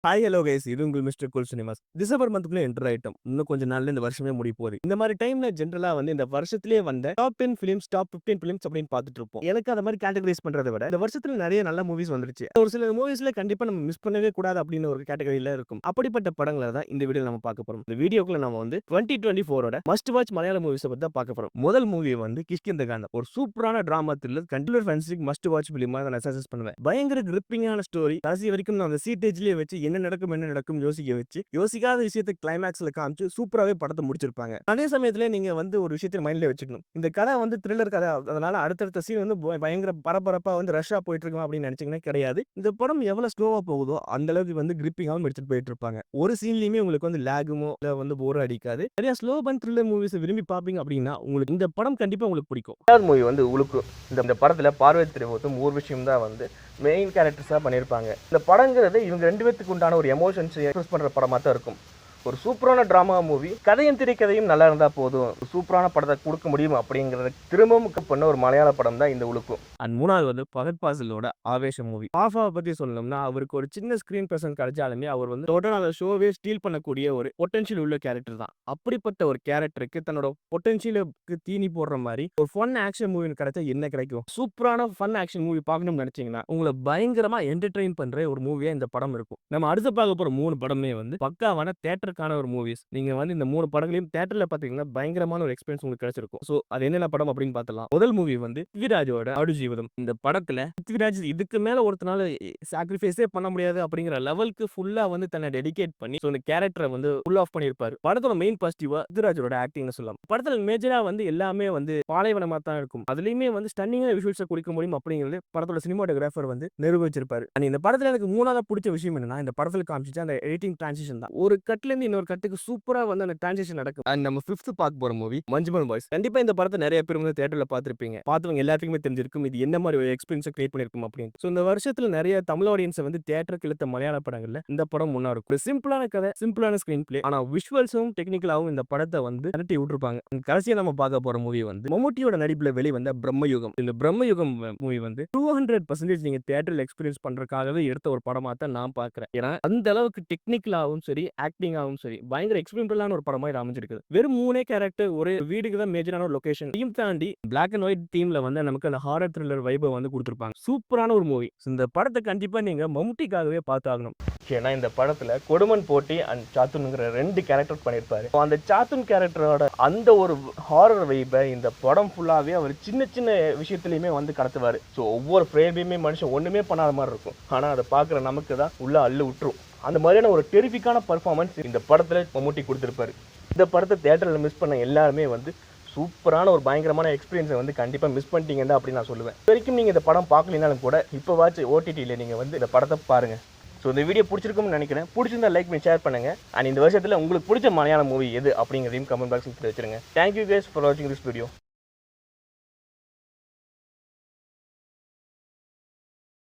Hi hello guys, இது உங்கள் mister cool cinemas. December மந்த்க்குள்ள என்டர் ஆயிட்டோம். இன்னும் கொஞ்ச நாள்ல இந்த வருஷமே முடிய போகுது. இந்த மாதிரி டைம்ல ஜென்ரலா வந்து இந்த வருஷத்திலேயே வந்த டாப் 10 ஃபிலிம்ஸ், டாப் 15 ஃபிலிம்ஸ் அப்படின்னு பார்த்துட்டு இருப்போம். எனக்கு அந்த மாதிரி கேட்டகரைஸ் பண்றதை விட இந்த வருஷத்துல நிறைய நல்ல மூவிஸ் வந்துருச்சு. ஒரு சில மூவிஸ்ல கண்டிப்பா நம்ம மிஸ் பண்ணவே கூடாது அப்படின்னு ஒரு கேட்டகரியில இருக்கும். அப்படிப்பட்ட படங்களை தான் இந்த வீடியோ நம்ம பார்க்க போறோம். இந்த வீடியோக்குள்ள நம்ம வந்து 2024ஓட மஸ்ட் வாட்ச் மலையாள மூவிஸை பத்தி தான் பார்க்க போறோம். முதல் மூவி வந்து கிஷ்கிந்தகாண்டம். ஒரு சூப்பரான டிராமா த்ரில்லர் கண்டினியூர் ஃபேன்சிக் மஸ்ட் வாட்ச் ஃபிலிமா நான் சஜஸ்ட் பண்ணுவேன். பயங்கர கிரிப்பிங்கான ஸ்டோரி. கடைசி வரைக்கும் நான் அந்த சீட்டேஜ்லயே வச்சு என்ன நடக்கும் யோசிக்க வச்சு யோசிக்காத விஷயத்தை கிளைமேக்ஸ்ல காமிச்சு சூப்பராகவே படத்தை முடிச்சிருப்பாங்க. அதே சமயத்துல நீங்க வந்து ஒரு விஷயத்தை மைண்ட்ல வச்சுக்கணும். இந்த கதை வந்து த்ரில்லர் கதை, அதனால அடுத்தடுத்த சீன் வந்து பயங்கர பரபரப்பா வந்து ரஷ்ஷா போயிட்டு இருக்கும் அப்படின்னு நினைச்சீங்கன்னா கிடையாது. இந்த படம் எவ்வளவு ஸ்லோவா போகுதோ அந்த அளவுக்கு வந்து கிரிப்பிங்காகவும் எடுத்துட்டு போயிட்டு இருப்பாங்க. ஒரு சீன்லயுமே உங்களுக்கு வந்து லேகுமோ இல்ல வந்து போர் அடிக்காது. நிறைய ஸ்லோ பன் த்ரில்லர் மூவிஸ் விரும்பி பார்ப்பீங்க அப்படின்னா உங்களுக்கு இந்த படம் கண்டிப்பா உங்களுக்கு பிடிக்கும். ரெண்டாவது மூவி வந்து உலுக்கு. இந்த படத்துல பார்வதி திரைமுகம் ஊர்வசியும் தான் வந்து மெயின் கேரக்டர்ஸாக பண்ணியிருப்பாங்க. இந்த படங்கிறது இவங்க ரெண்டு பேத்துக்கு உண்டான ஒரு எமோஷன்ஸ் எக்ஸ்பிரஸ் பண்ணுற படமாக தான் இருக்கும். ஒரு சூப்பரான ட்ராமா மூவி. கதையும் திரைக்கதையும் நல்லா இருந்தால் போதும், சூப்பரான படத்தை கொடுக்க முடியும் அப்படிங்கிறத திரும்பவும் பண்ண ஒரு மலையாள படம் தான் இந்த உலுக்கு. அண்ட் மூணாவது வந்து ஃபஹத் ஃபாசிலோட ஆவேசம் மூவி. ஆஃபாவை பற்றி சொல்லணும்னா அவருக்கு ஒரு சின்ன ஸ்கிரீன் பிரசன்ஸ் கிடைச்சாலுமே அவர் வந்து டோட்டல் அந்த ஷோவே ஸ்டீல் பண்ணக்கூடிய ஒரு பொட்டன்ஷியல் உள்ள கேரக்டர் தான். அப்படிப்பட்ட ஒரு கேரக்டருக்கு தன்னோட பொட்டன்ஷியலுக்கு தீனி போடுற மாதிரி ஒரு ஃபன் ஆக்ஷன் மூவி கிடைச்சா என்ன கிடைக்கும்? சூப்பரான ஃபன் ஆக்ஷன் மூவி பார்க்கணும்னு நினைச்சீங்கன்னா உங்களை பயங்கரமா என்டர்டெயின் பண்ற ஒரு மூவியா இந்த படம் இருக்கும். நம்ம அடுத்து பார்க்க போற 3 படமே வந்து பக்காவான தேட்டருக்கான ஒரு மூவிஸ். நீங்க வந்து இந்த 3 படங்களையும் தேட்டர்ல பாத்தீங்கன்னா பயங்கரமான ஒரு எக்ஸ்பீரியன்ஸ் உங்களுக்கு கிடைச்சிருக்கும். சோ அது என்னென்ன படம் அப்படின்னு பார்த்தலாம். முதல் மூவி வந்து பிருத்விராஜோட ஆடுஜீவிதம். இந்த படத்துல பிருத்விராஜ் இதுக்கு மேல ஒருத்தனால சாக்ரிஃபைஸே பண்ண முடியாது அப்படிங்கிற லெவலுக்கு ஃபுல்லா வந்து தன்னை டெடிகேட் பண்ணி இந்த கேரக்டரை வந்து ஃபுல் ஆஃப் பண்ணியிருப்பாரு. படத்தோட மெயின் பாசிட்டிவா பிருத்விராஜோட ஆக்டிங்னு சொல்லலாம். படத்துல மேஜரா வந்து எல்லாமே வந்து பாலைவனமா தான் இருக்கும். அதுலயுமே வந்து ஸ்டன்னிங்கான விஷுவல்ஸை கொடுக்க முடியும் அப்படிங்கிறது படத்தோட சினிமாட்டோகிராஃபர் வந்து நிரூபிச்சிருப்பாரு. இந்த படத்துல எனக்கு மூணாவது பிடிச்ச விஷயம் என்னன்னா இந்த படத்துல காமிச்சிட்டு அந்த எடிட்டிங் டிரான்சிஷன் தான். ஒரு கட்ல இருந்து இன்னொரு கட்டுக்கு சூப்பரா வந்து அந்த டிரான்சிஷன் நடக்கும். அண்ட் நம்ம 5th பார்க்க போற மூவி மஞ்சுமல் பாய்ஸ். கண்டிப்பா இந்த படத்தை நிறைய பேர் வந்து தியேட்டர்ல பார்த்திருப்பீங்க. பார்த்தவங்க எல்லாத்துக்குமே தெரிஞ்சிருக்கும் இது என்ன மாதிரி ஒரு எக்ஸ்பீரியன்ஸ் கிரியேட் பண்ணிருக்கும் அப்படின்னு. சோ இந்த வருஷத்துல நிறைய தமிழ் ஆடியன்ஸ் வந்து தியேட்டருக்கு இழுத்த மலையாள படங்கள்ல இந்த படம் முன்னா இருக்கும். ஒரு சிம்பிளான கதை, சிம்பிளான ஸ்கிரீன் பிளே, ஆனா விஷுவல்ஸும் டெக்னிக்கலாவும் இந்த படத்தை வந்து கரெக்டி விட்டுருப்பாங்க. கடைசியா நம்ம பார்க்க போற மூவி வந்து மம்முட்டியோட நடிப்புல வெளிவந்த பிரம்மயுகம். இந்த பிரம்மயுகம் மூவி வந்து 200% நீங்க தியேட்டர்ல எக்ஸ்பீரியன்ஸ் பண்றதுக்காகவே எடுத்த ஒரு படமா தான் நான் பார்க்கிறேன். ஏன்னா அந்த அளவுக்கு டெக்னிக்கலாவும் சரி, ஆக்டிங்காவும் சரி பயங்கர எக்ஸ்பெரிமெண்டலான ஒரு படமா இது அமைஞ்சிருக்கு. வெறும் 3 கேரக்டர் ஒரு வீடுக்கு தான் மேஜரான ஒரு லொகேஷன். டீம் தாண்டி பிளாக் அண்ட் ஒயிட் டீம்ல வந்து நமக்கு அந்த ஹாரர் த்ரில்லர் வைபை வந்து கொடுத்திருப்பாங்க. சூப்பரான ஒரு மூவி. இந்த படத்தை கண்டிப்பா நீங்க மம்முட்டிக்காகவே பார்த்தாகணும். ஏன்னா இந்த படத்துல கொடுமன் போட்டி அண்ட் சாத்துன்ங்கிற 2 கேரக்டர் பண்ணியிருப்பாரு. அந்த சாத்துன் கேரக்டரோட அந்த ஒரு ஹாரர் வைபை இந்த படம் ஃபுல்லாவே அவர் சின்ன சின்ன விஷயத்துலயுமே வந்து கடத்துவாரு. ஸோ ஒவ்வொரு ஃப்ரேமையுமே மனுஷன் ஒண்ணுமே பண்ணாத மாதிரி இருக்கும். ஆனா அதை பார்க்குற நமக்கு தான் உள்ள அள்ளு விட்டுரும். அந்த மாதிரியான ஒரு டெரிஃபிக்கான பர்ஃபார்மன்ஸ் இந்த படத்துல மம்முட்டி கொடுத்திருப்பாரு. இந்த படத்தை தியேட்டர்ல மிஸ் பண்ண எல்லாருமே வந்து சூப்பரான ஒரு பயங்கரமான எக்ஸ்பீரியன்ஸை வந்து கண்டிப்பா மிஸ் பண்ணிட்டீங்க தான் அப்படின்னு நான் சொல்லுவேன். இது வரைக்கும் நீங்க இந்த படம் பார்க்கலனாலும் கூட இப்போ வாட்ச் ஓடிடியில் நீங்க வந்து இந்த படத்தை பாருங்க. ஸோ இந்த வீடியோ பிடிச்சிருக்கும்னு நினைக்கிறேன். பிடிச்சிருந்தா லைக் பண்ணி ஷேர் பண்ணுங்க. அண்ட் இந்த வருஷத்துல உங்களுக்கு பிடிச்ச மலையாள மூவி எது அப்படிங்கிறதையும் கமெண்ட் பாக்ஸில் வச்சிருங்க. தேங்க்யூ கைஸ் ஃபார் வாட்சிங் திஸ் வீடியோ.